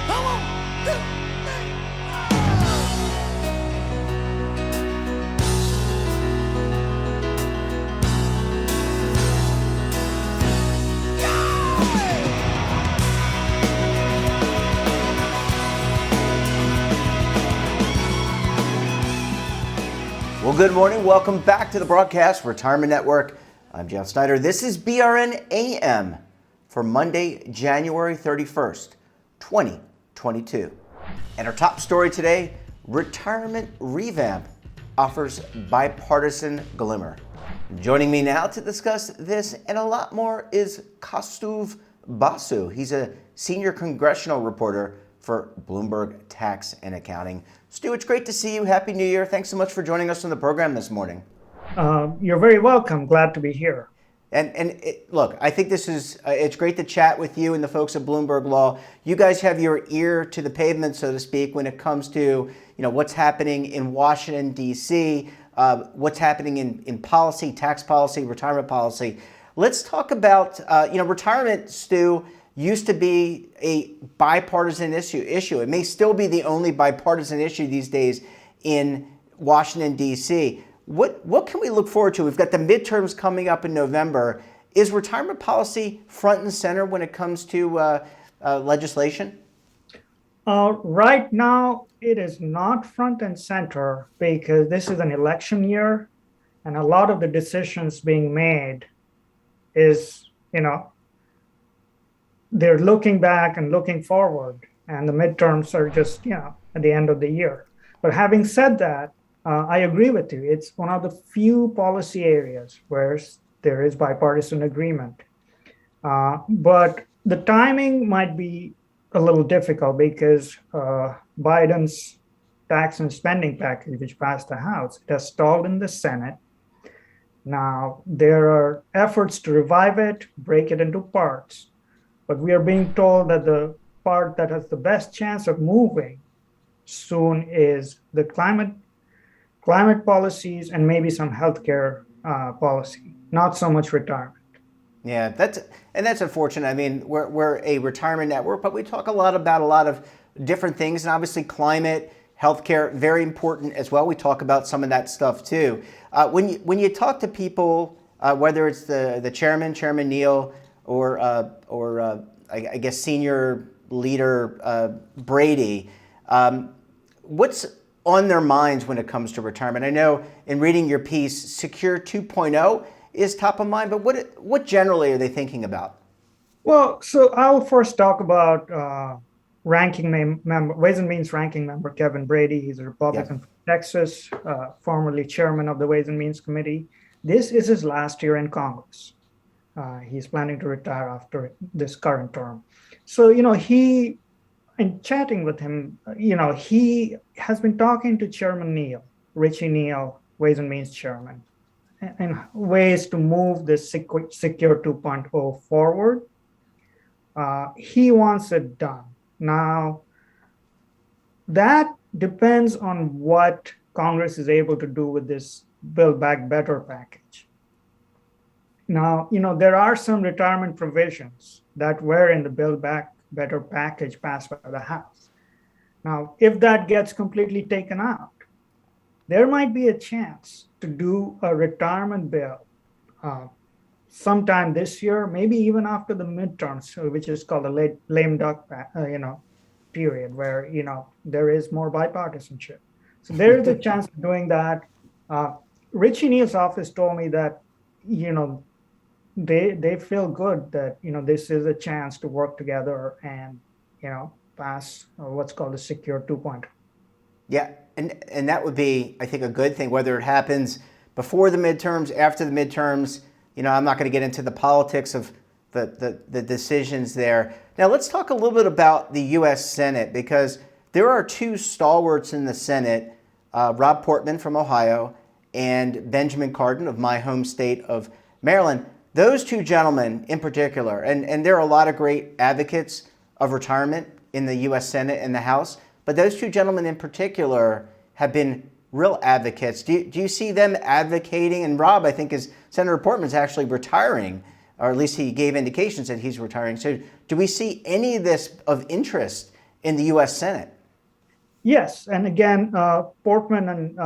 Come on, 2, 3. Well, good morning. Welcome back to the broadcast, Retirement Network. I'm Jeff Snyder. This is BRN AM for Monday, January 31st, 2022. And our top story today, Retirement Revamp offers bipartisan glimmer. Joining me now to discuss this and a lot more is Kaustuv Basu. He's a senior congressional reporter for Bloomberg Tax and Accounting. Stu, it's great to see you. Happy New Year. Thanks so much for joining us on the program this morning. You're very welcome. Glad to be here. Look, I think this is, it's great to chat with you and the folks at Bloomberg Law. You guys have your ear to the pavement, so to speak, when it comes to, what's happening in Washington, D.C., what's happening in policy, tax policy, retirement policy. Let's talk about, retirement, Stu, used to be a bipartisan issue. It may still be the only bipartisan issue these days in Washington, D.C. What can we look forward to? We've got the midterms coming up in November. Is retirement policy front and center when it comes to legislation? Right now, it is not front and center because this is an election year, and a lot of the decisions being made is, they're looking back and looking forward, and the midterms are just, at the end of the year. But having said that, I agree with you. It's one of the few policy areas where there is bipartisan agreement. But the timing might be a little difficult because Biden's tax and spending package, which passed the House, it has stalled in the Senate. Now, there are efforts to revive it, break it into parts. But we are being told that the part that has the best chance of moving soon is the climate policies and maybe some healthcare policy, not so much retirement. Yeah, that's unfortunate. I mean, we're a retirement network, but we talk about a lot of different things, and obviously climate, healthcare, very important as well. We talk about some of that stuff too. When you talk to people, whether it's the Chairman Neal, or I guess senior leader Brady, what's on their minds when it comes to retirement? I know in reading your piece, Secure 2.0 is top of mind, but what generally are they thinking about? Well, so I'll first talk about ranking member, Ways and Means ranking member Kevin Brady. He's a Republican from Texas, formerly chairman of the Ways and Means Committee. This is his last year in Congress. He's planning to retire after this current term. So, in chatting with him, he has been talking to Chairman Neal, Richie Neal, Ways and Means Chairman, and ways to move this Secure 2.0 forward. He wants it done. Now, that depends on what Congress is able to do with this Build Back Better package. Now, there are some retirement provisions that were in the Build Back Better package passed by the House. Now, if that gets completely taken out, there might be a chance to do a retirement bill sometime this year, maybe even after the midterms, which is called a lame duck, period, where there is more bipartisanship. So there is a chance of doing that. Richie Neal's office told me that they feel good that this is a chance to work together and pass what's called a Secure 2.0. Yeah, and that would be, I think, a good thing, whether it happens before the midterms, after the midterms. I'm not going to get into the politics of the decisions there. Now let's talk a little bit about the U.S. Senate, because there are two stalwarts in the Senate, Rob Portman from Ohio and Benjamin Cardin of my home state of Maryland. Those two gentlemen in particular, and there are a lot of great advocates of retirement in the U.S. Senate and the House, but those two gentlemen in particular have been real advocates. Do you see them advocating? And Rob, I think, Senator Portman is actually retiring, or at least he gave indications that he's retiring. So do we see any of this of interest in the U.S. Senate. Yes, and again, Portman and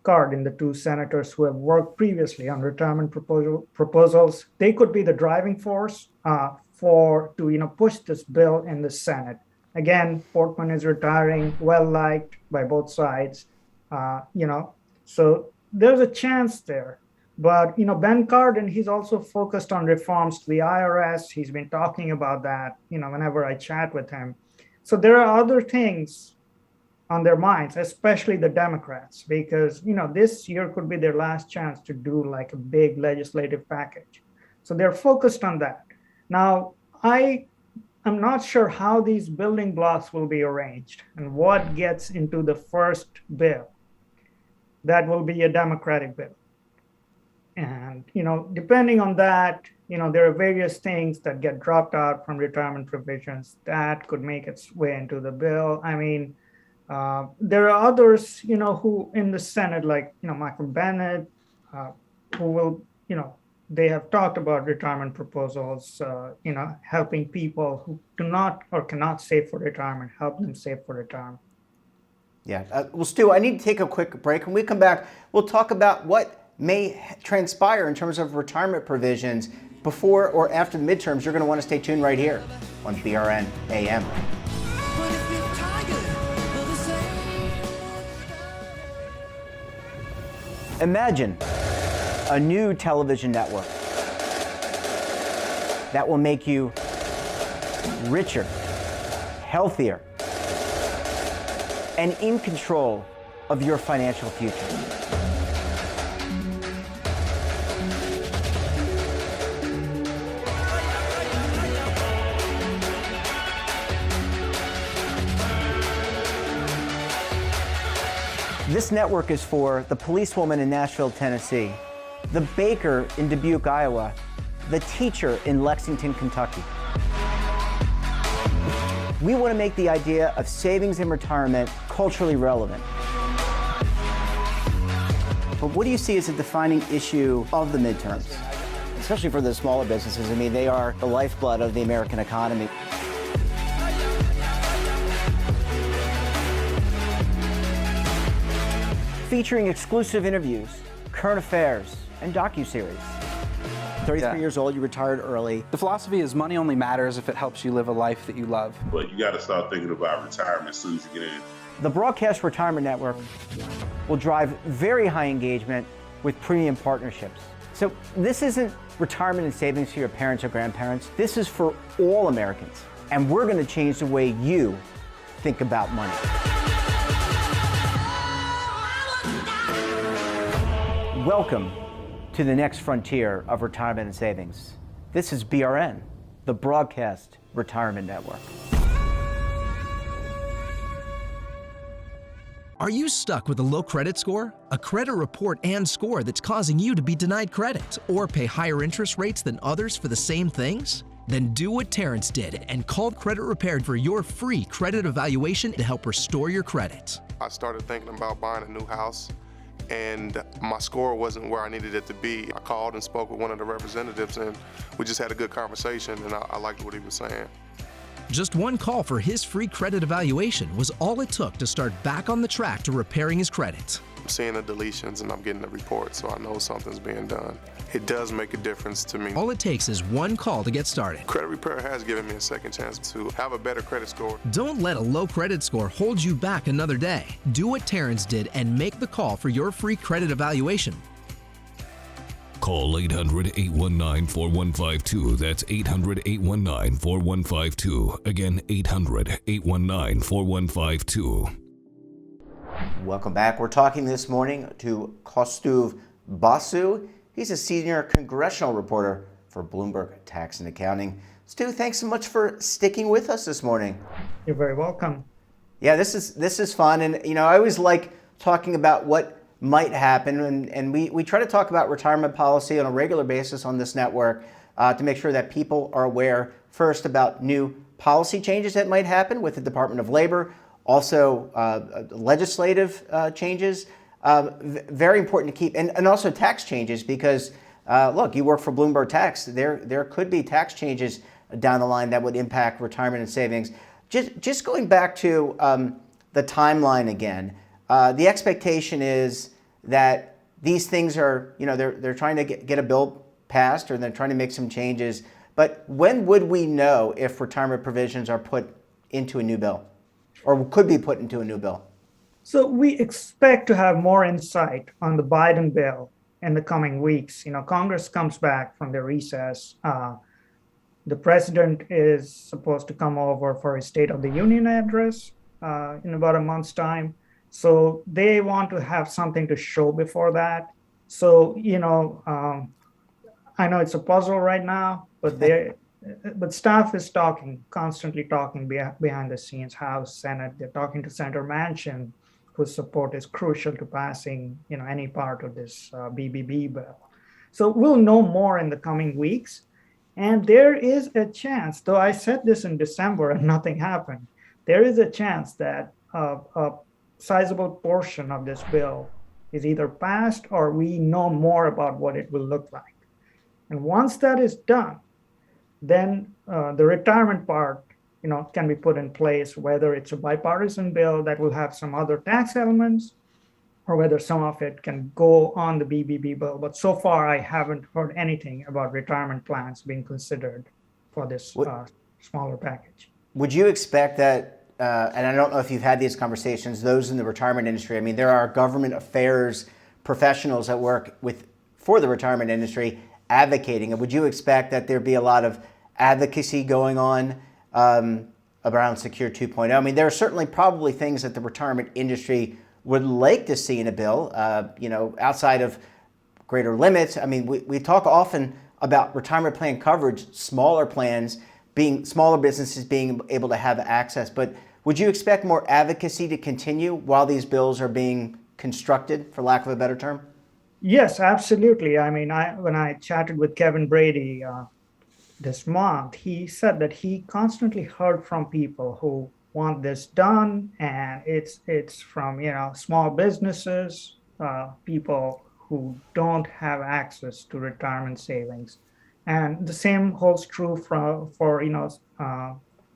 Cardin, the two senators who have worked previously on retirement proposals, they could be the driving force to push this bill in the Senate. Again, Portman is retiring, well liked by both sides, so there's a chance there. But Ben Cardin, he's also focused on reforms to the IRS. He's been talking about that, whenever I chat with him. So there are other things on their minds, especially the Democrats, because this year could be their last chance to do like a big legislative package. So they're focused on that. Now, I'm not sure how these building blocks will be arranged and what gets into the first bill. That will be a Democratic bill. And depending on that, there are various things that get dropped out from retirement provisions that could make its way into the bill. I mean, there are others, who in the Senate, like, Michael Bennett, who will, they have talked about retirement proposals, helping people who do not or cannot save for retirement, help them save for retirement. Yeah. Well, Stu, I need to take a quick break. When we come back, we'll talk about what may transpire in terms of retirement provisions before or after the midterms. You're going to want to stay tuned right here on BRN AM. Imagine a new television network that will make you richer, healthier, and in control of your financial future. This network is for the policewoman in Nashville, Tennessee, the baker in Dubuque, Iowa, the teacher in Lexington, Kentucky. We want to make the idea of savings and retirement culturally relevant. But what do you see as a defining issue of the midterms, especially for the smaller businesses? I mean, they are the lifeblood of the American economy. Featuring exclusive interviews, current affairs, and docuseries. 33 years old, you retired early. The philosophy is money only matters if it helps you live a life that you love. But you got to start thinking about retirement as soon as you get in. The Broadcast Retirement Network will drive very high engagement with premium partnerships. So this isn't retirement and savings for your parents or grandparents. This is for all Americans. And we're going to change the way you think about money. Welcome to the next frontier of retirement and savings. This is BRN, the Broadcast Retirement Network. Are you stuck with a low credit score? A credit report and score that's causing you to be denied credit or pay higher interest rates than others for the same things? Then do what Terrence did and call Credit Repaired for your free credit evaluation to help restore your credit. I started thinking about buying a new house, and my score wasn't where I needed it to be. I called and spoke with one of the representatives, and we just had a good conversation, and I liked what he was saying. Just one call for his free credit evaluation was all it took to start back on the track to repairing his credit. I'm seeing the deletions and I'm getting the report, so I know something's being done. It does make a difference to me. All it takes is one call to get started. Credit Repair has given me a second chance to have a better credit score. Don't let a low credit score hold you back another day. Do what Terrence did and make the call for your free credit evaluation. Call 800-819-4152. That's 800-819-4152. Again, 800-819-4152. Welcome back. We're talking this morning to Kaustuv Basu. He's a senior congressional reporter for Bloomberg Tax and Accounting. Stu, thanks so much for sticking with us this morning. You're very welcome. Yeah, this is fun, and I always like talking about what might happen, and we try to talk about retirement policy on a regular basis on this network to make sure that people are aware first about new policy changes that might happen with the Department of Labor, also legislative changes. Very important to keep, and also tax changes, because look, you work for Bloomberg Tax. There could be tax changes down the line that would impact retirement and savings. Just going back to the timeline again, the expectation is that these things are, they're trying to get a bill passed, or they're trying to make some changes. But when would we know if retirement provisions are put into a new bill, or could be put into a new bill? So we expect to have more insight on the Biden bill in the coming weeks. Congress comes back from their recess. The president is supposed to come over for his State of the Union address in about a month's time. So they want to have something to show before that. So, I know it's a puzzle right now, but staff is constantly talking behind the scenes, House, Senate. They're talking to Senator Manchin, whose support is crucial to passing, any part of this BBB bill. So we'll know more in the coming weeks. And there is a chance, though I said this in December and nothing happened, there is a chance that a sizable portion of this bill is either passed or we know more about what it will look like. And once that is done, then the retirement part, can be put in place, whether it's a bipartisan bill that will have some other tax elements, or whether some of it can go on the BBB bill. But so far, I haven't heard anything about retirement plans being considered for this smaller package. Would you expect that, and I don't know if you've had these conversations, those in the retirement industry, I mean, there are government affairs professionals that work for the retirement industry advocating, and would you expect that there'd be a lot of advocacy going on around Secure 2.0? I mean, there are certainly probably things that the retirement industry would like to see in a bill, outside of greater limits. I mean, we talk often about retirement plan coverage, smaller businesses being able to have access, but would you expect more advocacy to continue while these bills are being constructed, for lack of a better term? Yes, absolutely. I mean, when I chatted with Kevin Brady this month, he said that he constantly heard from people who want this done, and it's from small businesses, people who don't have access to retirement savings, and the same holds true for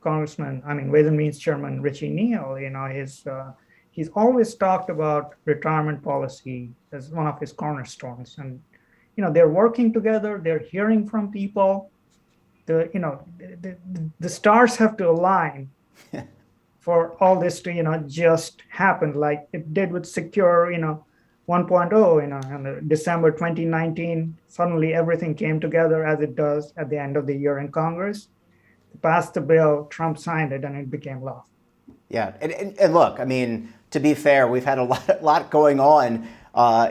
Ways and Means Chairman Richie Neal. He's always talked about retirement policy as one of his cornerstones, and they're working together. They're hearing from people. The stars have to align for all this to just happen, like it did with Secure 1.0. In December 2019, suddenly everything came together as it does at the end of the year in Congress. They passed the bill, Trump signed it, and it became law. Yeah, and look, I mean, to be fair, we've had a lot going on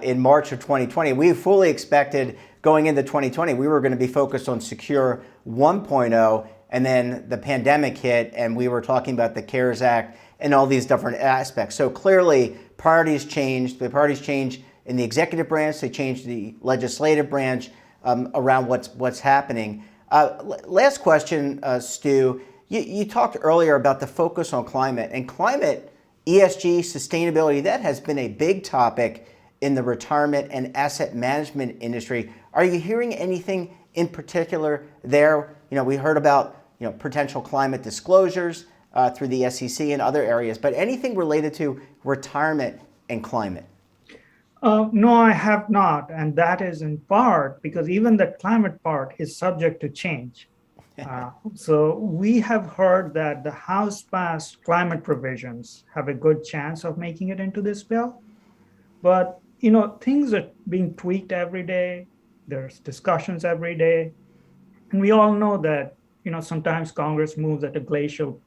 in March of 2020. We fully expected going into 2020, we were going to be focused on Secure 1.0, and then the pandemic hit, and we were talking about the CARES Act and all these different aspects. So clearly, priorities changed. The priorities changed in the executive branch. They changed the legislative branch around what's happening. Last question, Stu. You talked earlier about the focus on climate, and climate, ESG, sustainability, that has been a big topic in the retirement and asset management industry. Are you hearing anything in particular there? We heard about potential climate disclosures through the SEC and other areas, but anything related to retirement and climate? No, I have not, and that is in part because even the climate part is subject to change. So we have heard that the House-passed climate provisions have a good chance of making it into this bill. But, things are being tweaked every day. There's discussions every day. And we all know that, sometimes Congress moves at a glacial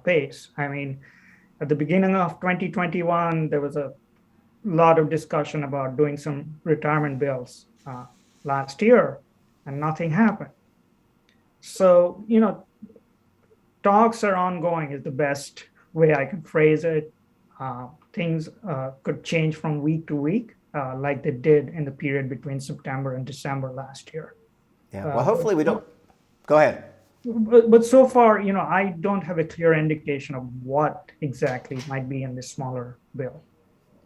pace. I mean, at the beginning of 2021, there was a lot of discussion about doing some retirement bills last year, and nothing happened. So, talks are ongoing is the best way I can phrase it. Things could change from week to week, like they did in the period between September and December last year. Yeah, well, hopefully we don't. Go ahead. But so far, I don't have a clear indication of what exactly might be in this smaller bill.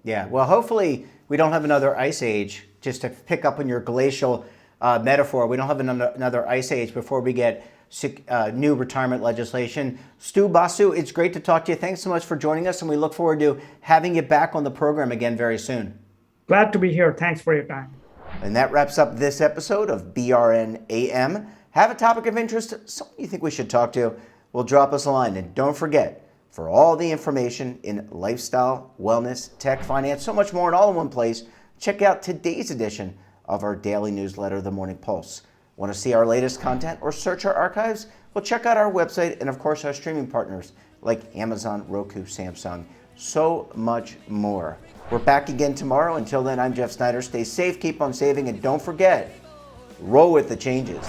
Yeah, well, hopefully we don't have another ice age, just to pick up on your glacial metaphor. We don't have another ice age before we get new retirement legislation. Stu Basu, it's great to talk to you. Thanks so much for joining us, and we look forward to having you back on the program again very soon. Glad to be here. Thanks for your time. And that wraps up this episode of BRN AM. Have a topic of interest, someone you think we should talk to? Well, drop us a line. And don't forget, for all the information in lifestyle, wellness, tech, finance, so much more, and all in one place, check out today's edition of our daily newsletter, The Morning Pulse. Want to see our latest content or search our archives? Well, check out our website and, of course, our streaming partners like Amazon, Roku, Samsung, so much more. We're back again tomorrow. Until then, I'm Jeff Snyder. Stay safe, keep on saving, and don't forget, roll with the changes.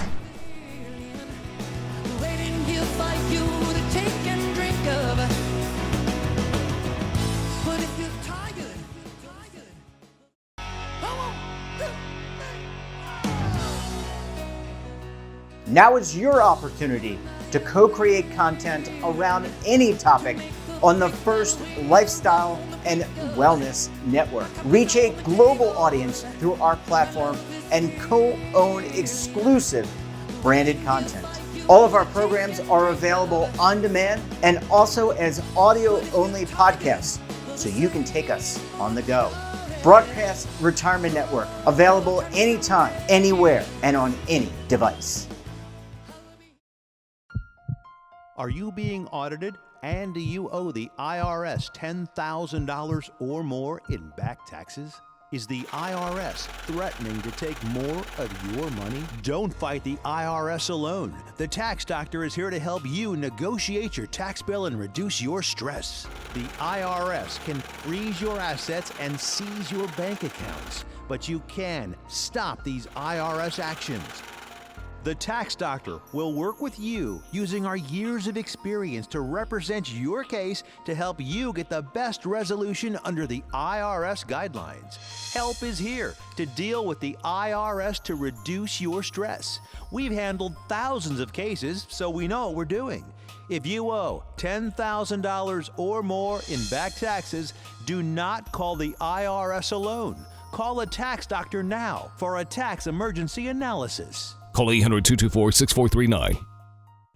Now is your opportunity to co-create content around any topic on the First Lifestyle and Wellness Network. Reach a global audience through our platform and co-own exclusive branded content. All of our programs are available on demand and also as audio-only podcasts, so you can take us on the go. Broadcast Retirement Network, available anytime, anywhere, and on any device. Are you being audited and do you owe the IRS $10,000 or more in back taxes? Is the IRS threatening to take more of your money? Don't fight the IRS alone. The Tax Doctor is here to help you negotiate your tax bill and reduce your stress. The IRS can freeze your assets and seize your bank accounts, but you can stop these IRS actions. The Tax Doctor will work with you using our years of experience to represent your case to help you get the best resolution under the IRS guidelines. Help is here to deal with the IRS to reduce your stress. We've handled thousands of cases, so we know what we're doing. If you owe $10,000 or more in back taxes, do not call the IRS alone. Call a Tax Doctor now for a tax emergency analysis. Call 800-224-6439.